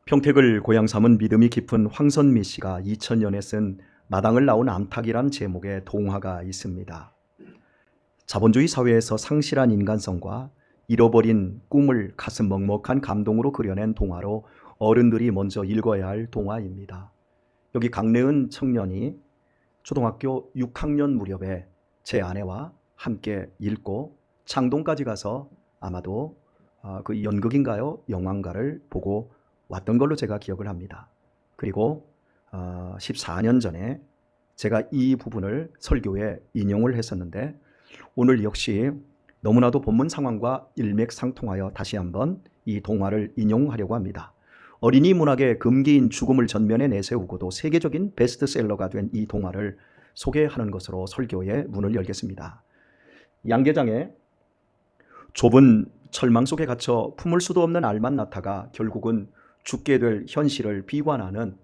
평택을 고향 삼은 믿음이 깊은 황선미 씨가 2000년에 쓴 마당을 나온 암탉이란 제목의 동화가 있습니다. 자본주의 사회에서 상실한 인간성과 잃어버린 꿈을 가슴 먹먹한 감동으로 그려낸 동화로 어른들이 먼저 읽어야 할 동화입니다. 여기 강래은 청년이 초등학교 6학년 무렵에 제 아내와 함께 읽고 창동까지 가서 아마도 그 연극인가요? 영화인가를 보고 왔던 걸로 제가 기억을 합니다. 그리고 14년 전에 제가 이 부분을 설교에 인용을 했었는데 오늘 역시 너무나도 본문 상황과 일맥상통하여 다시 한번 이 동화를 인용하려고 합니다. 어린이 문학의 금기인 죽음을 전면에 내세우고도 세계적인 베스트셀러가 된 이 동화를 소개하는 것으로 설교의 문을 열겠습니다. 양계장의 좁은 철망 속에 갇혀 품을 수도 없는 알만 낳다가 결국은 죽게 될 현실을 비관하는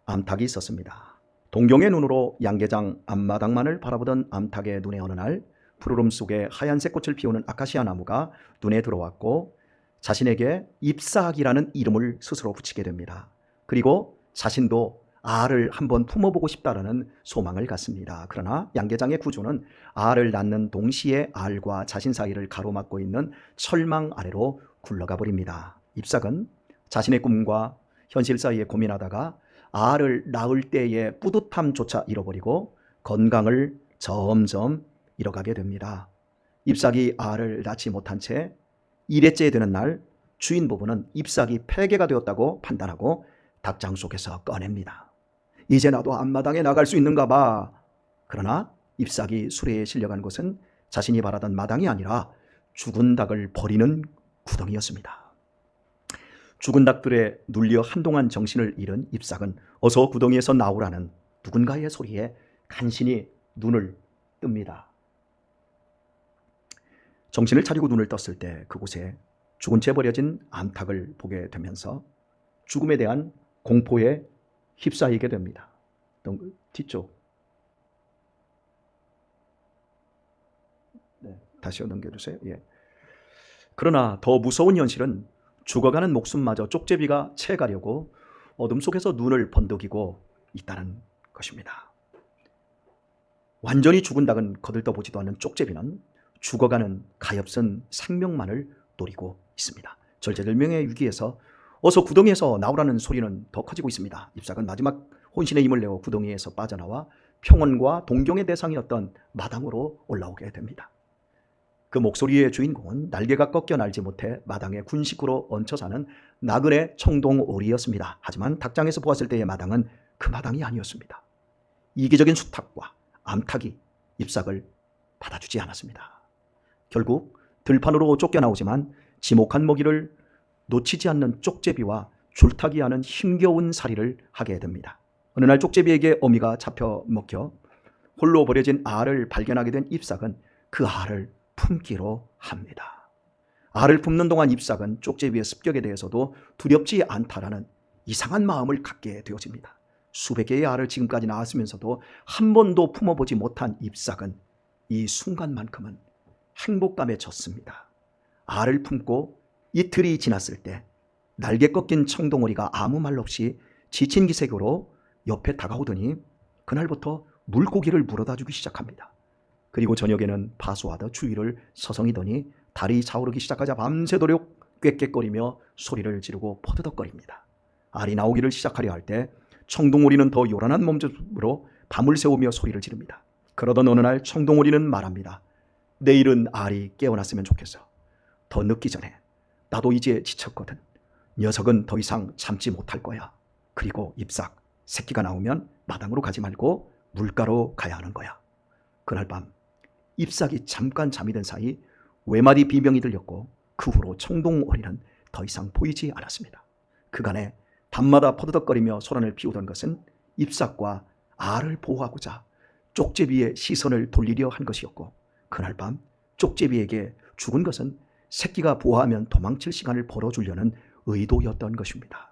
암탉이 있었습니다. 동경의 눈으로 양계장 앞마당만을 바라보던 암탉의 눈에 어느 날 푸르름 속에 하얀색 꽃을 피우는 아카시아 나무가 눈에 들어왔고 자신에게 잎사귀라는 이름을 스스로 붙이게 됩니다. 그리고 자신도 알을 한번 품어보고 싶다라는 소망을 갖습니다. 그러나 양계장의 구조는 알을 낳는 동시에 알과 자신 사이를 가로막고 있는 철망 아래로 굴러가 버립니다. 잎삭은 자신의 꿈과 현실 사이에 고민하다가 알을 낳을 때의 뿌듯함조차 잃어버리고 건강을 점점 잃어가게 됩니다. 잎삭이 알을 낳지 못한 채 1회째 되는 날 주인 부부는 잎삭이 폐괴가 되었다고 판단하고 닭장 속에서 꺼냅니다. 이제 나도 앞마당에 나갈 수 있는가 봐. 그러나 잎삭이 수레에 실려간 곳은 자신이 바라던 마당이 아니라 죽은 닭을 버리는 구덩이였습니다. 죽은 닭들에 눌려 한동안 정신을 잃은 잎삭은 어서 구덩이에서 나오라는 누군가의 소리에 간신히 눈을 뜹니다. 정신을 차리고 눈을 떴을 때 그곳에 죽은 채 버려진 암탉을 보게 되면서 죽음에 대한 공포에 휩싸이게 됩니다. 뒤쪽. 네, 다시 넘겨주세요. 예. 그러나 더 무서운 현실은 죽어가는 목숨마저 쪽제비가 채가려고 어둠 속에서 눈을 번득이고 있다는 것입니다. 완전히 죽은 닭은 거들떠보지도 않는 쪽제비는 죽어가는 가엾은 생명만을 노리고 있습니다. 절제절명의 위기에서 어서 구덩이에서 나오라는 소리는 더 커지고 있습니다. 잎삭은 마지막 혼신의 힘을 내어 구덩이에서 빠져나와 평온과 동경의 대상이었던 마당으로 올라오게 됩니다. 그 목소리의 주인공은 날개가 꺾여 날지 못해 마당에 군식구로 얹혀 사는 나그네 청동오리였습니다. 하지만 닭장에서 보았을 때의 마당은 그 마당이 아니었습니다. 이기적인 수탉과 암탉이 잎삭을 받아주지 않았습니다. 결국 들판으로 쫓겨나오지만 지목한 먹이를 놓치지 않는 쪽제비와 줄타기 하는 힘겨운 살이를 하게 됩니다. 어느 날 쪽제비에게 어미가 잡혀 먹혀 홀로 버려진 알을 발견하게 된 잎삭은 그 알을 품기로 합니다. 알을 품는 동안 잎삭은 쪽제비의 습격에 대해서도 두렵지 않다라는 이상한 마음을 갖게 되어집니다. 수백 개의 알을 지금까지 낳았으면서도 한 번도 품어보지 못한 잎삭은 이 순간만큼은 행복감에 젖습니다. 알을 품고 이틀이 지났을 때 날개 꺾인 청동오리가 아무 말 없이 지친 기색으로 옆에 다가오더니 그날부터 물고기를 물어다 주기 시작합니다. 그리고 저녁에는 파수하다 주위를 서성이더니 달이 차오르기 시작하자 밤새도록 꾀꾀거리며 소리를 지르고 퍼드덕거립니다. 알이 나오기를 시작하려 할 때 청동오리는 더 요란한 몸짓으로 밤을 새우며 소리를 지릅니다. 그러던 어느 날 청동오리는 말합니다. 내일은 알이 깨어났으면 좋겠어. 더 늦기 전에. 나도 이제 지쳤거든. 녀석은 더 이상 참지 못할 거야. 그리고 잎삭, 새끼가 나오면 마당으로 가지 말고 물가로 가야 하는 거야. 그날 밤 잎삭이 잠깐 잠이 든 사이 외마디 비명이 들렸고 그 후로 청동오리는 더 이상 보이지 않았습니다. 그간에 밤마다 퍼드덕거리며 소란을 피우던 것은 잎삭과 알을 보호하고자 쪽제비의 시선을 돌리려 한 것이었고 그날 밤 쪽제비에게 죽은 것은 새끼가 부화하면 도망칠 시간을 벌어주려는 의도였던 것입니다.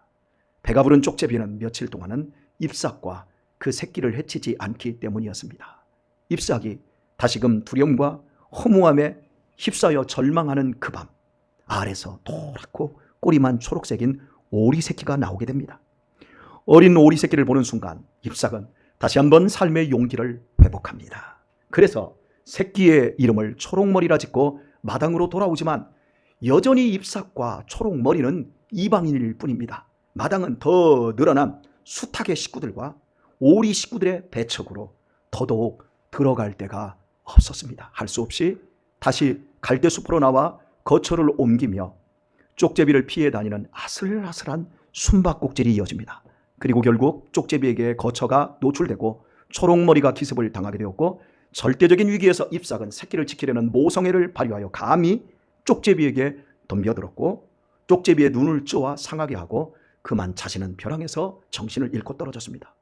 배가 부른 쪽제비는 며칠 동안은 잎삭과 그 새끼를 해치지 않기 때문이었습니다. 잎삭이 다시금 두려움과 허무함에 휩싸여 절망하는 그 밤 알에서 노랗고 꼬리만 초록색인 오리 새끼가 나오게 됩니다. 어린 오리 새끼를 보는 순간 잎삭은 다시 한번 삶의 용기를 회복합니다. 그래서 새끼의 이름을 초록머리라 짓고 마당으로 돌아오지만 여전히 잎삭과 초록머리는 이방인일 뿐입니다. 마당은 더 늘어난 수탉의 식구들과 오리 식구들의 배척으로 더더욱 들어갈 데가 없었습니다. 할 수 없이 다시 갈대숲으로 나와 거처를 옮기며 쪽제비를 피해 다니는 아슬아슬한 숨바꼭질이 이어집니다. 그리고 결국 쪽제비에게 거처가 노출되고 초록머리가 기습을 당하게 되었고, 절대적인 위기에서 잎삭은 새끼를 지키려는 모성애를 발휘하여 감히 쪽제비에게 덤벼들었고, 쪽제비의 눈을 쪼아 상하게 하고 그만 자신은 벼랑에서 정신을 잃고 떨어졌습니다.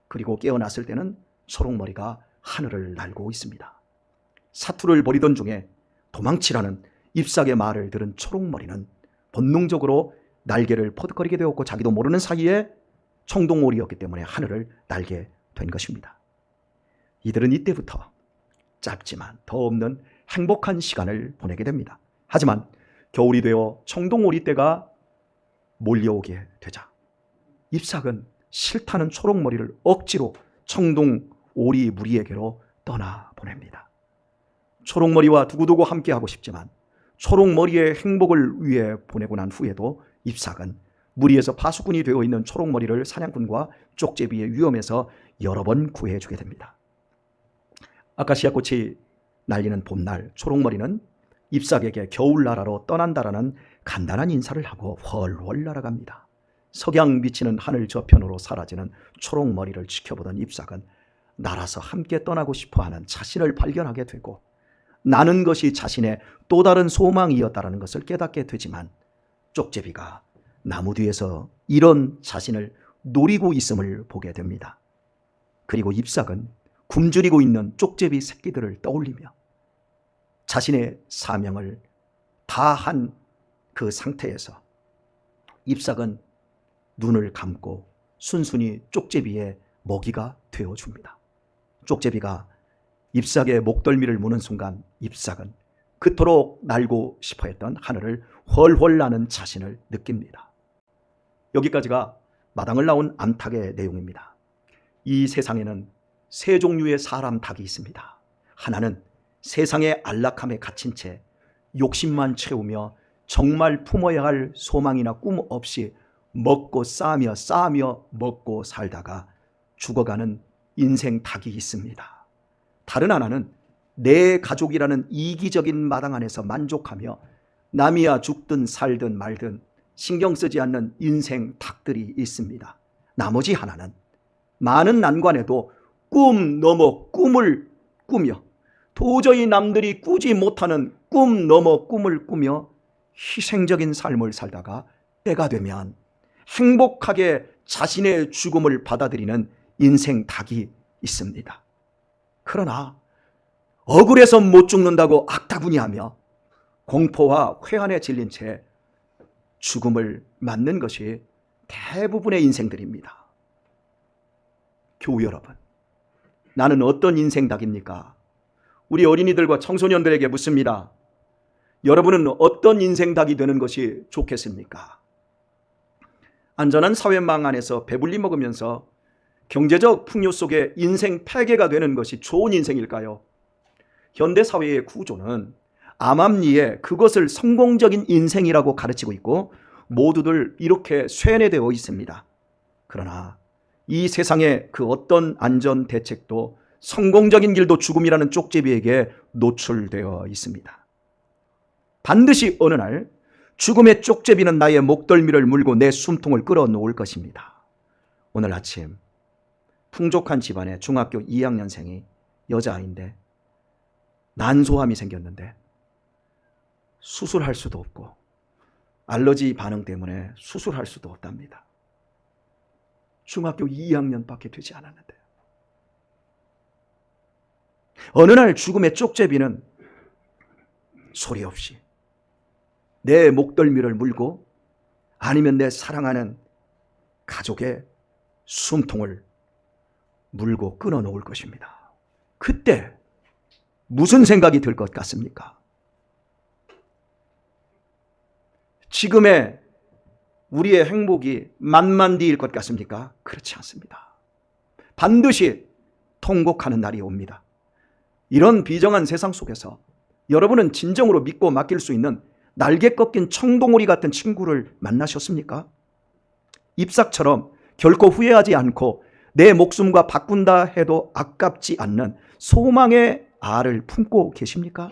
그리고 깨어났을 때는 초록머리가 하늘을 날고 있습니다. 사투를 벌이던 중에 도망치라는 잎삭의 말을 들은 초록머리는 본능적으로 날개를 퍼득거리게 되었고, 자기도 모르는 사이에 청동오리였기 때문에 하늘을 날게 된 것입니다. 이들은 이때부터 짧지만 더 없는 행복한 시간을 보내게 됩니다. 하지만 겨울이 되어 청동오리 때가 몰려오게 되자 잎삭은 싫다는 초록머리를 억지로 청동오리 무리에게로 떠나보냅니다. 초록머리와 두고두고 함께하고 싶지만 초록머리의 행복을 위해 보내고 난 후에도 잎삭은 무리에서 파수꾼이 되어 있는 초록머리를 사냥꾼과 쪽제비의 위험에서 여러 번 구해주게 됩니다. 아카시아꽃이 날리는 봄날, 초록머리는 잎삭에게 겨울나라로 떠난다라는 간단한 인사를 하고 훨훨 날아갑니다. 석양 비치는 하늘 저편으로 사라지는 초록머리를 지켜보던 잎삭은 날아서 함께 떠나고 싶어하는 자신을 발견하게 되고, 나는 것이 자신의 또 다른 소망이었다는 것을 깨닫게 되지만 쪽제비가 나무 뒤에서 이런 자신을 노리고 있음을 보게 됩니다. 그리고 잎삭은 굶주리고 있는 쪽제비 새끼들을 떠올리며 자신의 사명을 다한 그 상태에서 잎삭은 눈을 감고 순순히 쪽제비의 먹이가 되어줍니다. 쪽제비가 잎삭의 목덜미를 무는 순간 잎삭은 그토록 날고 싶어했던 하늘을 훨훨 나는 자신을 느낍니다. 여기까지가 마당을 나온 암탉의 내용입니다. 이 세상에는 세 종류의 사람 닭이 있습니다. 하나는 세상의 안락함에 갇힌 채 욕심만 채우며 정말 품어야 할 소망이나 꿈 없이 먹고 싸며 먹고 살다가 죽어가는 인생 닭이 있습니다. 다른 하나는 내 가족이라는 이기적인 마당 안에서 만족하며 남이야 죽든 살든 말든 신경 쓰지 않는 인생 닭들이 있습니다. 나머지 하나는 많은 난관에도 꿈 넘어 꿈을 꾸며 도저히 남들이 꾸지 못하는 꿈 넘어 꿈을 꾸며 희생적인 삶을 살다가 때가 되면 행복하게 자신의 죽음을 받아들이는 인생 닭이 있습니다. 그러나 억울해서 못 죽는다고 악다구니하며 공포와 회한에 질린 채 죽음을 맞는 것이 대부분의 인생들입니다. 교우 여러분, 나는 어떤 인생 닭입니까? 우리 어린이들과 청소년들에게 묻습니다. 여러분은 어떤 인생 닭이 되는 것이 좋겠습니까? 안전한 사회망 안에서 배불리 먹으면서 경제적 풍요 속에 인생 폐괴가 되는 것이 좋은 인생일까요? 현대사회의 구조는 암암리에 그것을 성공적인 인생이라고 가르치고 있고 모두들 이렇게 쇠뇌되어 있습니다. 그러나 이 세상의 그 어떤 안전 대책도 성공적인 길도 죽음이라는 쪽제비에게 노출되어 있습니다. 반드시 어느 날 죽음의 쪽제비는 나의 목덜미를 물고 내 숨통을 끌어놓을 것입니다. 오늘 아침 풍족한 집안의 중학교 2학년생이 여자아이인데 난소암이 생겼는데 수술할 수도 없고 알러지 반응 때문에 수술할 수도 없답니다. 중학교 2학년밖에 되지 않았는데 어느 날 죽음의 쪽제비는 소리 없이 내 목덜미를 물고 아니면 내 사랑하는 가족의 숨통을 물고 끊어놓을 것입니다. 그때 무슨 생각이 들 것 같습니까? 지금의 우리의 행복이 만만디일 것 같습니까? 그렇지 않습니다. 반드시 통곡하는 날이 옵니다. 이런 비정한 세상 속에서 여러분은 진정으로 믿고 맡길 수 있는 날개 꺾인 청동오리 같은 친구를 만나셨습니까? 잎삭처럼 결코 후회하지 않고 내 목숨과 바꾼다 해도 아깝지 않는 소망의 알을 품고 계십니까?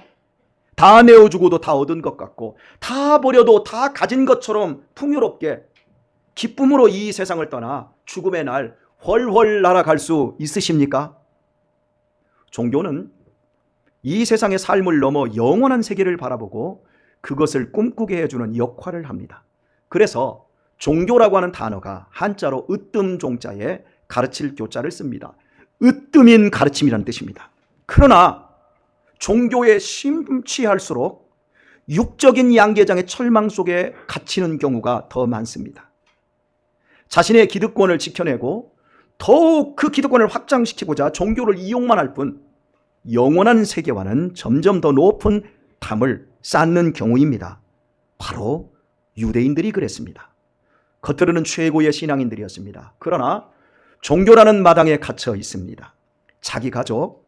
다 내어주고도 다 얻은 것 같고 다 버려도 다 가진 것처럼 풍요롭게 기쁨으로 이 세상을 떠나 죽음의 날 훨훨 날아갈 수 있으십니까? 종교는 이 세상의 삶을 넘어 영원한 세계를 바라보고 그것을 꿈꾸게 해주는 역할을 합니다. 그래서 종교라고 하는 단어가 한자로 으뜸종자에 가르칠 교자를 씁니다. 으뜸인 가르침이라는 뜻입니다. 그러나 종교에 심취할수록 육적인 양계장의 철망 속에 갇히는 경우가 더 많습니다. 자신의 기득권을 지켜내고 더욱 그 기득권을 확장시키고자 종교를 이용만 할 뿐 영원한 세계와는 점점 더 높은 담을 쌓는 경우입니다. 바로 유대인들이 그랬습니다. 겉으로는 최고의 신앙인들이었습니다. 그러나 종교라는 마당에 갇혀 있습니다. 자기 가족,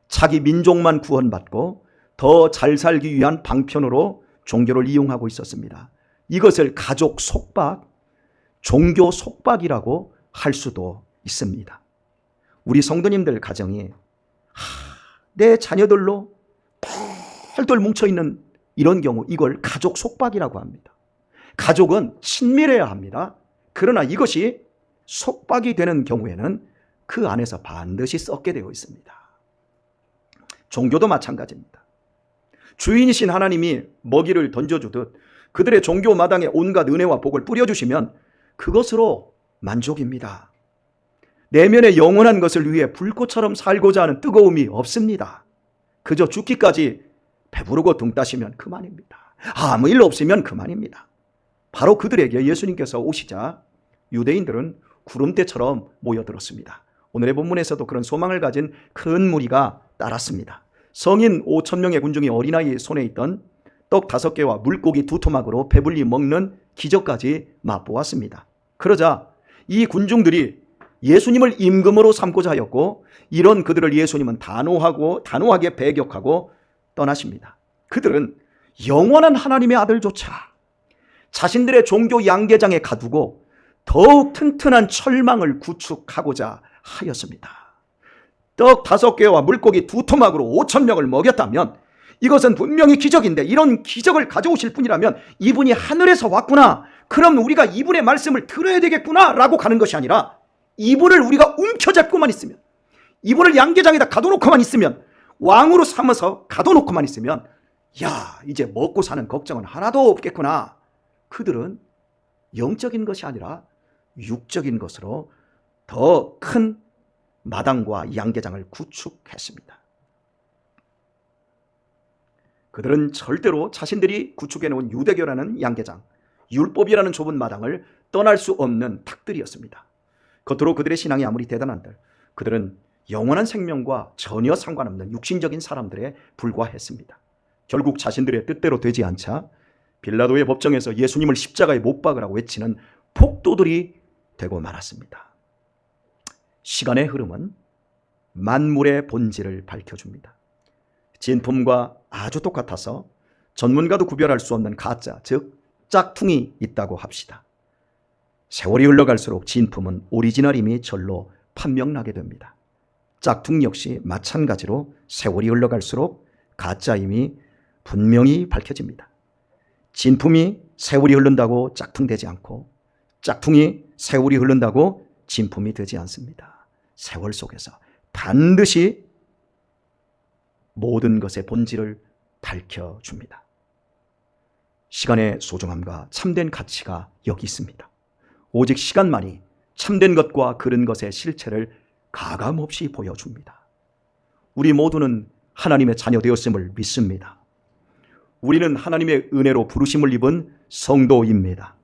자기 민족만 구원받고 더 잘 살기 위한 방편으로 종교를 이용하고 있었습니다. 이것을 가족 속박, 종교 속박이라고 할 수도 있습니다. 우리 성도님들 가정이 내 자녀들로 똘똘 뭉쳐있는 이런 경우, 이걸 가족 속박이라고 합니다. 가족은 친밀해야 합니다. 그러나 이것이 속박이 되는 경우에는 그 안에서 반드시 썩게 되어 있습니다. 종교도 마찬가지입니다. 주인이신 하나님이 먹이를 던져주듯 그들의 종교 마당에 온갖 은혜와 복을 뿌려주시면 그것으로 만족입니다. 내면의 영원한 것을 위해 불꽃처럼 살고자 하는 뜨거움이 없습니다. 그저 죽기까지 배부르고 등 따시면 그만입니다. 아무 일 없으면 그만입니다. 바로 그들에게 예수님께서 오시자 유대인들은 구름대처럼 모여들었습니다. 오늘의 본문에서도 그런 소망을 가진 큰 무리가 따랐습니다. 성인 5,000명의 군중이 어린아이 손에 있던 떡 5개와 물고기 2토막으로 배불리 먹는 기적까지 맛보았습니다. 그러자 이 군중들이 예수님을 임금으로 삼고자 하였고 이런 그들을 예수님은 단호하게 배격하고 떠나십니다. 그들은 영원한 하나님의 아들조차 자신들의 종교 양계장에 가두고 더욱 튼튼한 철망을 구축하고자 하였습니다. 떡 5개와 물고기 2토막으로 5,000명을 먹였다면 이것은 분명히 기적인데, 이런 기적을 가져오실 분이라면 이분이 하늘에서 왔구나, 그럼 우리가 이분의 말씀을 들어야 되겠구나 라고 가는 것이 아니라, 이분을 우리가 움켜잡고만 있으면, 이분을 양계장에다 가둬놓고만 있으면, 왕으로 삼아서 가둬놓고만 있으면 야, 이제 먹고 사는 걱정은 하나도 없겠구나. 그들은 영적인 것이 아니라 육적인 것으로 더 큰 마당과 양계장을 구축했습니다. 그들은 절대로 자신들이 구축해놓은 유대교라는 양계장, 율법이라는 좁은 마당을 떠날 수 없는 탁들이었습니다. 겉으로 그들의 신앙이 아무리 대단한들 그들은 영원한 생명과 전혀 상관없는 육신적인 사람들에 불과했습니다. 결국 자신들의 뜻대로 되지 않자 빌라도의 법정에서 예수님을 십자가에 못 박으라고 외치는 폭도들이 되고 말았습니다. 시간의 흐름은 만물의 본질을 밝혀줍니다. 진품과 아주 똑같아서 전문가도 구별할 수 없는 가짜, 즉 짝퉁이 있다고 합시다. 세월이 흘러갈수록 진품은 오리지널임이 절로 판명나게 됩니다. 짝퉁 역시 마찬가지로 세월이 흘러갈수록 가짜임이 분명히 밝혀집니다. 진품이 세월이 흐른다고 짝퉁되지 않고 짝퉁이 세월이 흐른다고 진품이 되지 않습니다. 세월 속에서 반드시 모든 것의 본질을 밝혀줍니다. 시간의 소중함과 참된 가치가 여기 있습니다. 오직 시간만이 참된 것과 그른 것의 실체를 가감없이 보여줍니다. 우리 모두는 하나님의 자녀 되었음을 믿습니다. 우리는 하나님의 은혜로 부르심을 입은 성도입니다.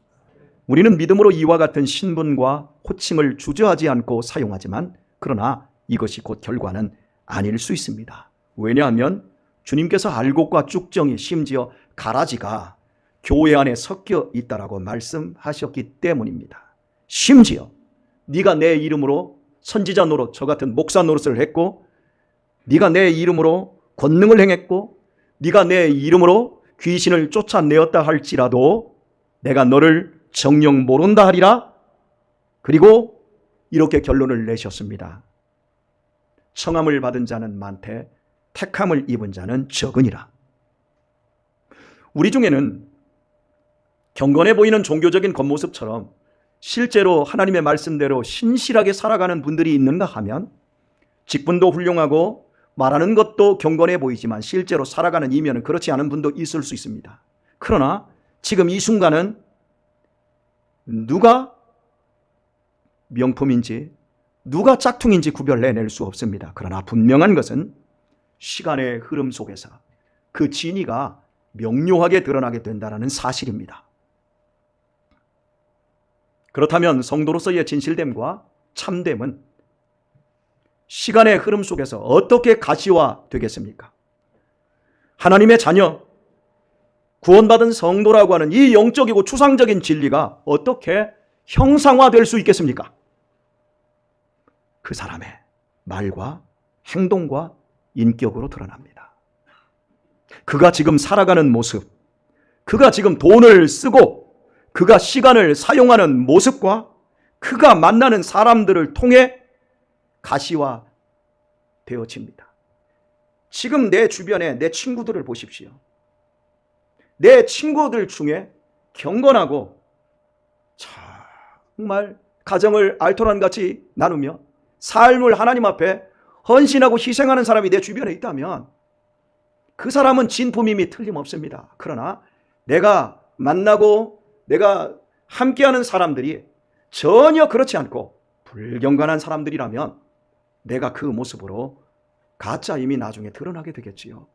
우리는 믿음으로 이와 같은 신분과 호칭을 주저하지 않고 사용하지만, 그러나 이것이 곧 결과는 아닐 수 있습니다. 왜냐하면 주님께서 알곡과 쭉정이, 심지어 가라지가 교회 안에 섞여 있다라고 말씀하셨기 때문입니다. 심지어 네가 내 이름으로 선지자 노릇, 저 같은 목사 노릇을 했고, 네가 내 이름으로 권능을 행했고, 네가 내 이름으로 귀신을 쫓아내었다 할지라도 내가 너를 정녕 모른다 하리라. 그리고 이렇게 결론을 내셨습니다. 청함을 받은 자는 많되 택함을 입은 자는 적으니라. 우리 중에는 경건해 보이는 종교적인 겉모습처럼 실제로 하나님의 말씀대로 신실하게 살아가는 분들이 있는가 하면, 직분도 훌륭하고 말하는 것도 경건해 보이지만 실제로 살아가는 이면은 그렇지 않은 분도 있을 수 있습니다. 그러나 지금 이 순간은 누가 명품인지 누가 짝퉁인지 구별해낼 수 없습니다. 그러나 분명한 것은 시간의 흐름 속에서 그 진위가 명료하게 드러나게 된다는 사실입니다. 그렇다면 성도로서의 진실됨과 참됨은 시간의 흐름 속에서 어떻게 가시화되겠습니까? 하나님의 자녀, 구원받은 성도라고 하는 이 영적이고 추상적인 진리가 어떻게 형상화될 수 있겠습니까? 그 사람의 말과 행동과 인격으로 드러납니다. 그가 지금 살아가는 모습, 그가 지금 돈을 쓰고 그가 시간을 사용하는 모습과 그가 만나는 사람들을 통해 가시화 되어집니다. 지금 내 주변에 내 친구들을 보십시오. 내 친구들 중에 경건하고 정말 가정을 알토란같이 나누며 삶을 하나님 앞에 헌신하고 희생하는 사람이 내 주변에 있다면 그 사람은 진품임이 틀림없습니다. 그러나 내가 만나고 내가 함께하는 사람들이 전혀 그렇지 않고 불경건한 사람들이라면 내가 그 모습으로 가짜임이 나중에 드러나게 되겠지요.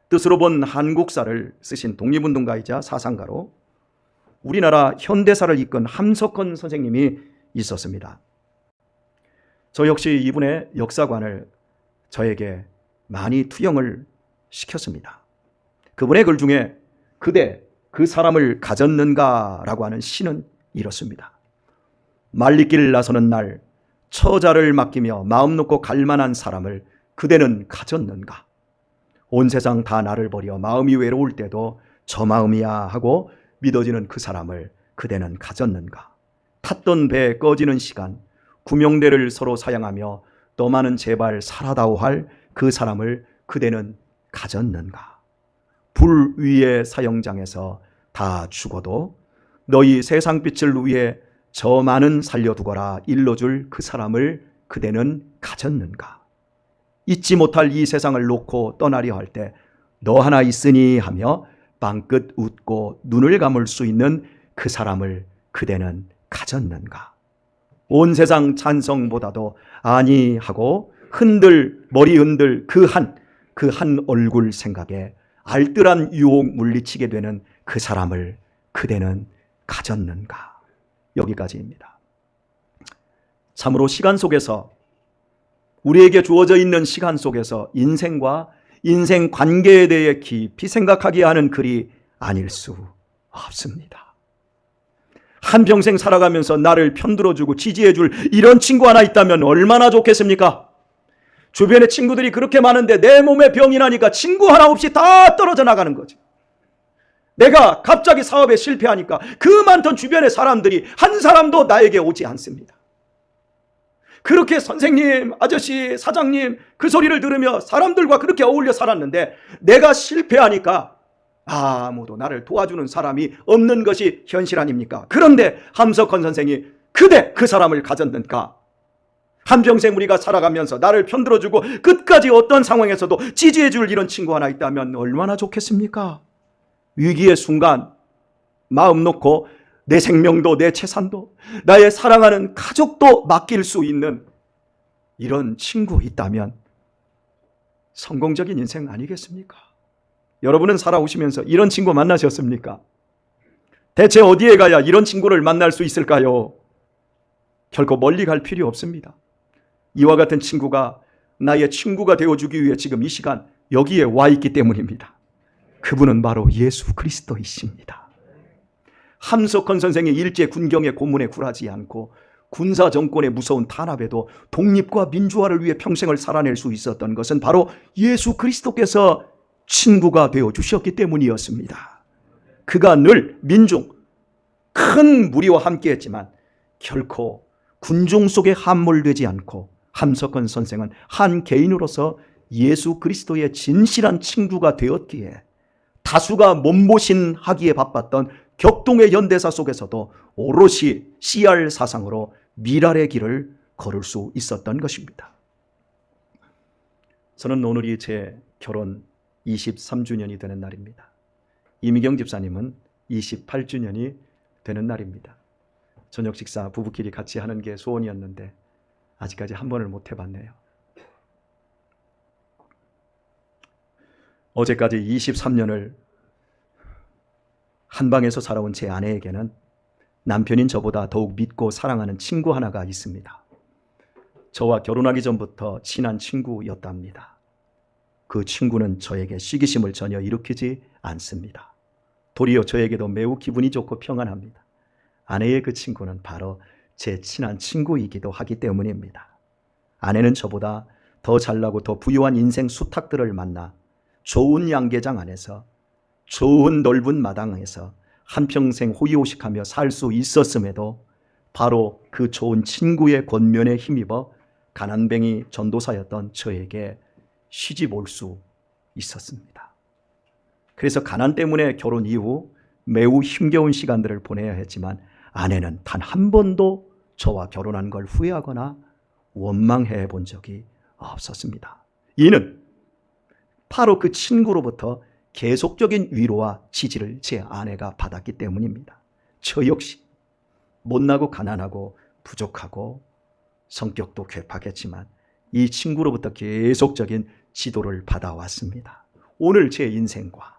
뜻으로 본 한국사를 쓰신 독립운동가이자 사상가로 우리나라 현대사를 이끈 함석헌 선생님이 있었습니다. 저 역시 이분의 역사관을 저에게 많이 투영을 시켰습니다. 그분의 글 중에 그대 그 사람을 가졌는가 라고 하는 시는 이렇습니다. 말리길 나서는 날 처자를 맡기며 마음 놓고 갈 만한 사람을 그대는 가졌는가? 온 세상 다 나를 버려 마음이 외로울 때도 저 마음이야 하고 믿어지는 그 사람을 그대는 가졌는가? 탔던 배 꺼지는 시간 구명대를 서로 사양하며 너만은 제발 살아다오 할 그 사람을 그대는 가졌는가? 불 위의 사형장에서 다 죽어도 너희 세상빛을 위해 저만은 살려두거라 일러줄 그 사람을 그대는 가졌는가? 잊지 못할 이 세상을 놓고 떠나려 할 때 너 하나 있으니 하며 방긋 웃고 눈을 감을 수 있는 그 사람을 그대는 가졌는가? 온 세상 찬성보다도 아니 하고 머리 흔들 그 한 얼굴 생각에 알뜰한 유혹 물리치게 되는 그 사람을 그대는 가졌는가? 여기까지입니다. 참으로 시간 속에서 우리에게 주어져 있는 시간 속에서 인생과 인생 관계에 대해 깊이 생각하게 하는 글이 아닐 수 없습니다. 한평생 살아가면서 나를 편들어주고 지지해줄 이런 친구 하나 있다면 얼마나 좋겠습니까? 주변에 친구들이 그렇게 많은데 내 몸에 병이 나니까 친구 하나 없이 다 떨어져 나가는 거지. 내가 갑자기 사업에 실패하니까 그 많던 주변의 사람들이 한 사람도 나에게 오지 않습니다. 그렇게 선생님, 아저씨, 사장님 그 소리를 들으며 사람들과 그렇게 어울려 살았는데 내가 실패하니까 아무도 나를 도와주는 사람이 없는 것이 현실 아닙니까? 그런데 함석헌 선생이 그대 그 사람을 가졌는가? 한평생 우리가 살아가면서 나를 편들어주고 끝까지 어떤 상황에서도 지지해줄 이런 친구 하나 있다면 얼마나 좋겠습니까? 위기의 순간 마음 놓고 내 생명도 내 재산도 나의 사랑하는 가족도 맡길 수 있는 이런 친구 있다면 성공적인 인생 아니겠습니까? 여러분은 살아오시면서 이런 친구 만나셨습니까? 대체 어디에 가야 이런 친구를 만날 수 있을까요? 결코 멀리 갈 필요 없습니다. 이와 같은 친구가 나의 친구가 되어주기 위해 지금 이 시간 여기에 와 있기 때문입니다. 그분은 바로 예수 그리스도이십니다. 함석헌 선생의 일제 군경의 고문에 굴하지 않고 군사 정권의 무서운 탄압에도 독립과 민주화를 위해 평생을 살아낼 수 있었던 것은 바로 예수 그리스도께서 친구가 되어 주셨기 때문이었습니다. 그가 늘 민중, 큰 무리와 함께했지만 결코 군중 속에 함몰되지 않고 함석헌 선생은 한 개인으로서 예수 그리스도의 진실한 친구가 되었기에 다수가 몸보신하기에 바빴던 격동의 현대사 속에서도 오롯이 CR 사상으로 미랄의 길을 걸을 수 있었던 것입니다. 저는 오늘이 제 결혼 23주년이 되는 날입니다. 이미경 집사님은 28주년이 되는 날입니다. 저녁 식사 부부끼리 같이 하는 게 소원이었는데 아직까지 한 번을 못 해봤네요. 어제까지 23년을 한 방에서 살아온 제 아내에게는 남편인 저보다 더욱 믿고 사랑하는 친구 하나가 있습니다. 저와 결혼하기 전부터 친한 친구였답니다. 그 친구는 저에게 시기심을 전혀 일으키지 않습니다. 도리어 저에게도 매우 기분이 좋고 평안합니다. 아내의 그 친구는 바로 제 친한 친구이기도 하기 때문입니다. 아내는 저보다 더 잘나고 더 부유한 인생 수탉들을 만나 좋은 양계장 안에서 좋은 넓은 마당에서 한평생 호의호식하며 살 수 있었음에도 바로 그 좋은 친구의 권면에 힘입어 가난뱅이 전도사였던 저에게 시집 올 수 있었습니다. 그래서 가난 때문에 결혼 이후 매우 힘겨운 시간들을 보내야 했지만 아내는 단 한 번도 저와 결혼한 걸 후회하거나 원망해 본 적이 없었습니다. 이는 바로 그 친구로부터 계속적인 위로와 지지를 제 아내가 받았기 때문입니다. 저 역시 못나고 가난하고 부족하고 성격도 괴팍했지만 이 친구로부터 계속적인 지도를 받아왔습니다. 오늘 제 인생과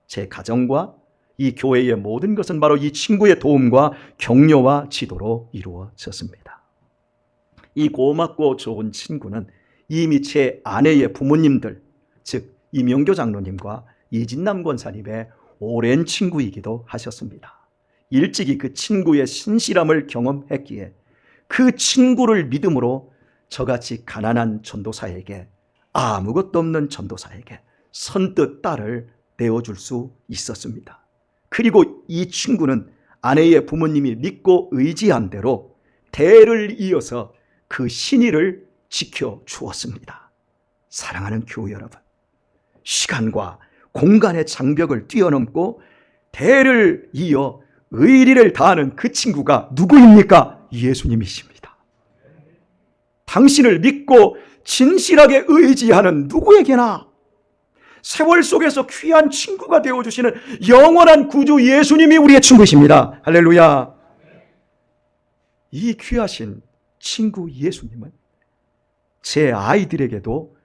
제 가정과 이 교회의 모든 것은 바로 이 친구의 도움과 격려와 지도로 이루어졌습니다. 이 고맙고 좋은 친구는 이미 제 아내의 부모님들, 즉 이명교 장로님과 이진남 권사님의 오랜 친구이기도 하셨습니다. 일찍이 그 친구의 신실함을 경험했기에 그 친구를 믿음으로 저같이 가난한 전도사에게, 아무것도 없는 전도사에게 선뜻 딸을 내어줄 수 있었습니다. 그리고 이 친구는 아내의 부모님이 믿고 의지한 대로 대를 이어서 그 신의를 지켜주었습니다. 사랑하는 교회 여러분, 시간과 공간의 장벽을 뛰어넘고 대를 이어 의리를 다하는 그 친구가 누구입니까? 예수님이십니다. 당신을 믿고 진실하게 의지하는 누구에게나 세월 속에서 귀한 친구가 되어주시는 영원한 구주 예수님이 우리의 친구이십니다. 할렐루야. 이 귀하신 친구 예수님은 제 아이들에게도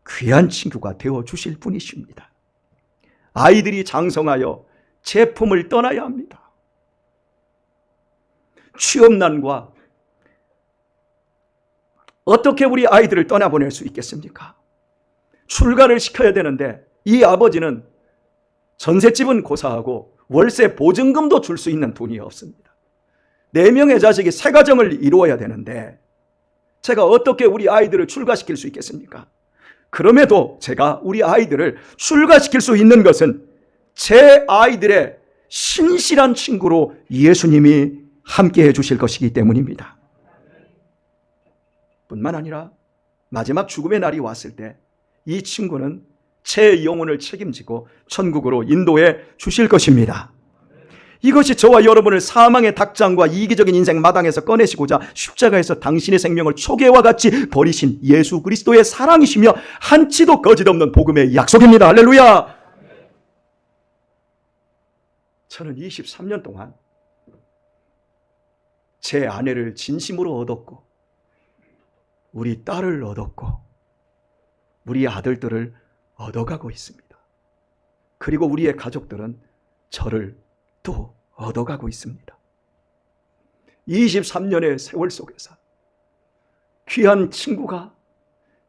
귀한 친구가 되어주실 분이십니다. 아이들이 장성하여 제품을 떠나야 합니다. 취업난과 어떻게 우리 아이들을 떠나보낼 수 있겠습니까? 출가를 시켜야 되는데 이 아버지는 전셋집은 고사하고 월세 보증금도 줄 수 있는 돈이 없습니다. 4명의 자식이 새 가정을 이루어야 되는데 제가 어떻게 우리 아이들을 출가시킬 수 있겠습니까? 그럼에도 제가 우리 아이들을 출가시킬 수 있는 것은 제 아이들의 신실한 친구로 예수님이 함께 해주실 것이기 때문입니다. 뿐만 아니라 마지막 죽음의 날이 왔을 때 이 친구는 제 영혼을 책임지고 천국으로 인도해 주실 것입니다. 이것이 저와 여러분을 사망의 닭장과 이기적인 인생 마당에서 꺼내시고자 십자가에서 당신의 생명을 초계와 같이 버리신 예수 그리스도의 사랑이시며 한치도 거짓없는 복음의 약속입니다. 할렐루야. 저는 23년 동안 제 아내를 진심으로 얻었고 우리 딸을 얻었고 우리 아들들을 얻어가고 있습니다. 그리고 우리의 가족들은 저를 또 얻어가고 있습니다. 23년의 세월 속에서 귀한 친구가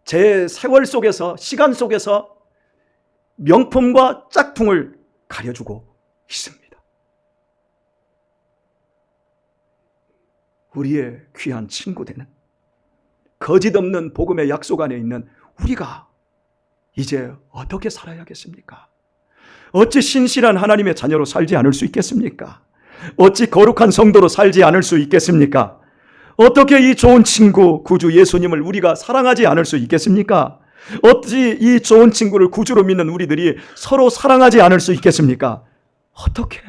제 세월 속에서, 시간 속에서 명품과 짝퉁을 가려주고 있습니다. 우리의 귀한 친구 되는 거짓 없는 복음의 약속 안에 있는 우리가 이제 어떻게 살아야겠습니까? 어찌 신실한 하나님의 자녀로 살지 않을 수 있겠습니까? 어찌 거룩한 성도로 살지 않을 수 있겠습니까? 어떻게 이 좋은 친구 구주 예수님을 우리가 사랑하지 않을 수 있겠습니까? 어찌 이 좋은 친구를 구주로 믿는 우리들이 서로 사랑하지 않을 수 있겠습니까? 어떻게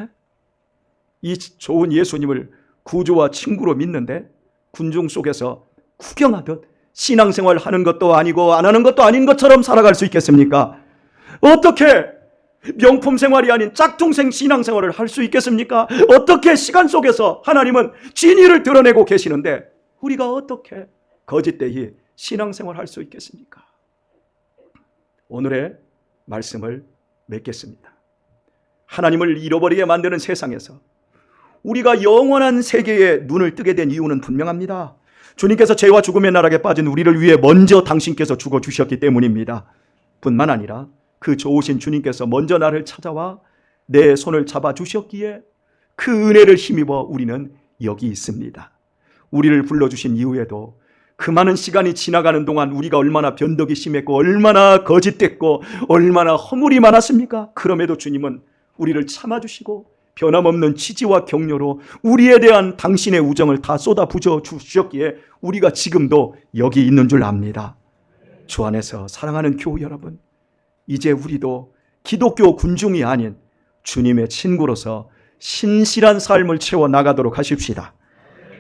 이 좋은 예수님을 구주와 친구로 믿는데 군중 속에서 구경하듯 신앙생활 하는 것도 아니고 안 하는 것도 아닌 것처럼 살아갈 수 있겠습니까? 어떻게 명품 생활이 아닌 짝퉁생 신앙생활을 할 수 있겠습니까? 어떻게 시간 속에서 하나님은 진리를 드러내고 계시는데 우리가 어떻게 거짓되이 신앙생활 할 수 있겠습니까? 오늘의 말씀을 맺겠습니다. 하나님을 잃어버리게 만드는 세상에서 우리가 영원한 세계에 눈을 뜨게 된 이유는 분명합니다. 주님께서 죄와 죽음의 나락에 빠진 우리를 위해 먼저 당신께서 죽어주셨기 때문입니다. 뿐만 아니라 그 좋으신 주님께서 먼저 나를 찾아와 내 손을 잡아주셨기에 그 은혜를 힘입어 우리는 여기 있습니다. 우리를 불러주신 이후에도 그 많은 시간이 지나가는 동안 우리가 얼마나 변덕이 심했고 얼마나 거짓됐고 얼마나 허물이 많았습니까? 그럼에도 주님은 우리를 참아주시고 변함없는 지지와 격려로 우리에 대한 당신의 우정을 다 쏟아부어 주셨기에 우리가 지금도 여기 있는 줄 압니다. 주 안에서 사랑하는 교우 여러분, 이제 우리도 기독교 군중이 아닌 주님의 친구로서 신실한 삶을 채워 나가도록 하십시다.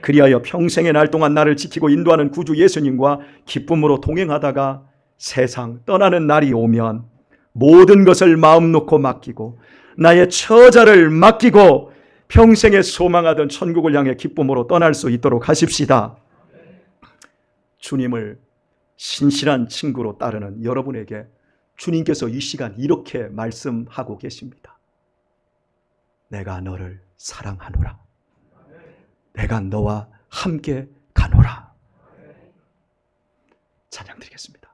그리하여 평생의 날 동안 나를 지키고 인도하는 구주 예수님과 기쁨으로 동행하다가 세상 떠나는 날이 오면 모든 것을 마음 놓고 맡기고 나의 처자를 맡기고 평생에 소망하던 천국을 향해 기쁨으로 떠날 수 있도록 하십시다. 주님을 신실한 친구로 따르는 여러분에게 주님께서 이 시간 이렇게 말씀하고 계십니다. 내가 너를 사랑하노라. 내가 너와 함께 가노라. 찬양 드리겠습니다.